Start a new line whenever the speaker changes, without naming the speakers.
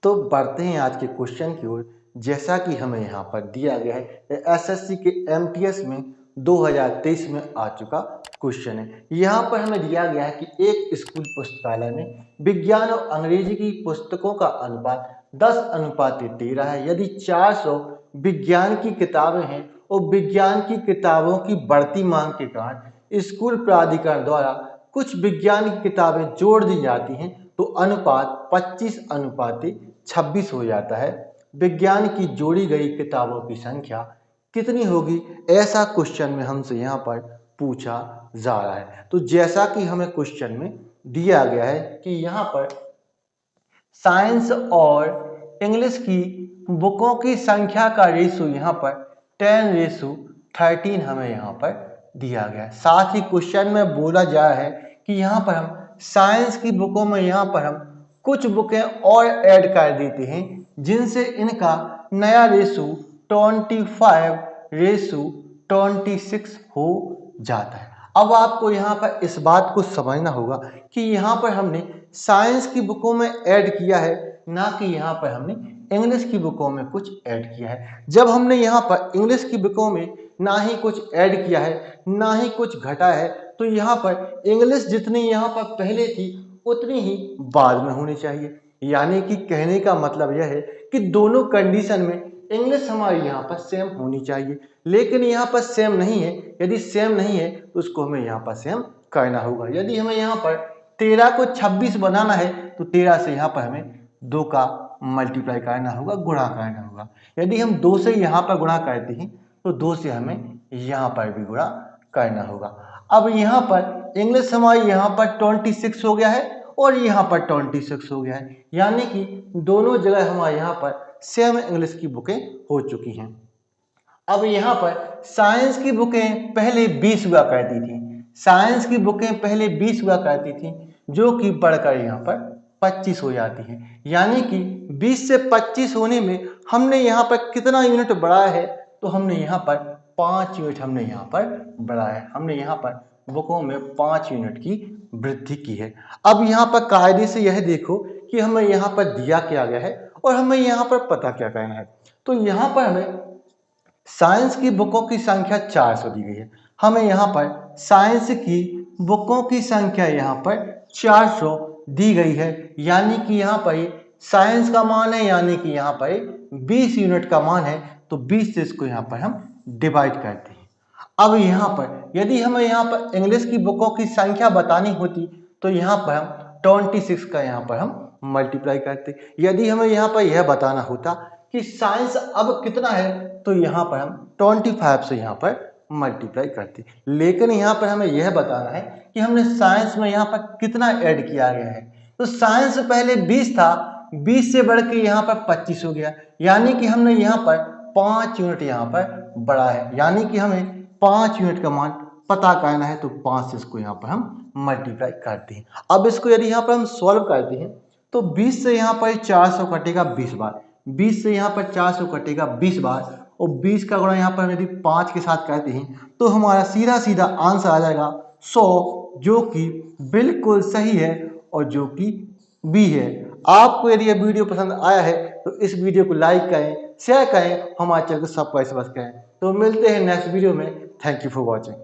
तो बढ़ते हैं आज के क्वेश्चन की ओर। जैसा कि हमें यहाँ पर दिया गया है एसएससी के एमटीएस में 2023 में आ चुका क्वेश्चन है। यहाँ पर हमें दिया गया है कि एक स्कूल पुस्तकालय में विज्ञान और अंग्रेजी की पुस्तकों का अनुपात 10:13 है। यदि 400 विज्ञान की किताबें हैं और विज्ञान की किताबों की बढ़ती मांग के कारण स्कूल प्राधिकरण द्वारा कुछ विज्ञान की किताबें जोड़ दी जाती हैं तो अनुपात 25:26 हो जाता है। विज्ञान की जोड़ी गई किताबों की संख्या कितनी होगी, ऐसा क्वेश्चन में हमसे यहाँ पर पूछा जा रहा है। तो जैसा कि हमें क्वेश्चन में दिया गया है कि यहाँ पर साइंस और इंग्लिश की बुकों की संख्या का रेशो यहाँ पर 10:13 हमें यहाँ पर दिया गया है। साथ ही क्वेश्चन में बोला जा रहा है कि यहाँ पर हम साइंस की बुकों में यहाँ पर हम कुछ बुकें और ऐड कर देते हैं जिनसे इनका नया रेशो 25:26 हो जाता है। अब आपको यहाँ पर इस बात को समझना होगा कि यहाँ पर हमने साइंस की बुकों में ऐड किया है, ना कि यहाँ पर हमने इंग्लिश की बुकों में कुछ ऐड किया है। जब हमने यहाँ पर इंग्लिश की बुकों में ना ही कुछ ऐड किया है ना ही कुछ घटा है, तो यहाँ पर इंग्लिश जितनी यहाँ पर पहले थी उतनी ही बाद में होनी चाहिए। यानी कि कहने का मतलब यह है कि दोनों कंडीशन में इंग्लिश हमारी यहाँ पर सेम होनी चाहिए, लेकिन यहाँ पर सेम नहीं है। यदि सेम नहीं है तो उसको हमें यहाँ पर सेम करना होगा। यदि हमें यहाँ पर 13 को 26 बनाना है तो 13 से यहाँ पर हमें 2 का मल्टीप्लाई करना होगा, गुणा करना होगा। यदि हम 2 से यहाँ पर गुणा करते हैं तो 2 से हमें यहाँ पर भी गुणा करना होगा। अब यहाँ पर इंग्लिश हमारी यहाँ पर 26 हो गया है और यहाँ पर 26 हो गया है, यानी कि दोनों जगह हमारे यहाँ पर सेम इंग्लिश की बुकें हो चुकी हैं। अब यहाँ पर साइंस की बुकें पहले 20 हुआ करती थी, साइंस की बुकें पहले 20 हुआ करती थी जो कि बढ़कर यहाँ पर 25 हो जाती हैं। यानी कि 20 से 25 होने में हमने यहाँ पर कितना यूनिट बढ़ाया है, तो हमने यहाँ पर 5 यूनिट हमने यहाँ पर बढ़ाया है। हमने यहाँ पर बुकों में 5 यूनिट की वृद्धि की है। अब यहाँ पर कायदे से यह देखो कि हमें यहाँ पर दिया क्या गया है और हमें यहाँ पर पता क्या करना है। तो यहाँ पर हमें साइंस की बुकों की संख्या 400 दी गई है। हमें यहाँ पर साइंस की बुकों की संख्या यहाँ पर 400 दी गई है, यानी कि यहाँ पर साइंस का मान है, यानी कि यहाँ पर 20 यूनिट का मान है, तो 20 से इसको यहाँ पर हम डिवाइड करते हैं। अब यहाँ पर यदि हमें यहाँ पर इंग्लिश की बुकों की संख्या बतानी होती तो यहाँ पर हम 26 का यहाँ पर हम मल्टीप्लाई करते। यदि हमें यहाँ पर यह बताना होता कि साइंस अब कितना है तो यहाँ पर हम 25 से यहाँ पर मल्टीप्लाई करते। लेकिन यहाँ पर हमें यह बताना है कि हमने साइंस में यहाँ पर कितना ऐड किया गया है। तो साइंस पहले 20 था, 20 से बढ़ के यहाँ पर 25 हो गया, यानी कि हमने यहाँ पर 5 यूनिट यहाँ पर बढ़ा है। यानी कि हमें 5 यूनिट का मान पता करना है, तो 5 से इसको यहाँ पर हम मल्टीप्लाई करते हैं। अब इसको यदि यहाँ पर हम सॉल्व करते हैं तो 20 से यहाँ पर 400 कटेगा 20 बार, 20 से यहाँ पर 400 कटेगा 20 बार, और 20 का गुणा यहाँ पर यदि 5 के साथ करते हैं तो हमारा सीधा सीधा आंसर आ जाएगा 100, जो कि बिल्कुल सही है और जो कि बी है। आपको यदि यह वीडियो पसंद आया है तो इस वीडियो को लाइक करें, शेयर करें, हमारे चैनल को सब्सक्राइब करें। तो मिलते हैं नेक्स्ट वीडियो में। Thank you for watching.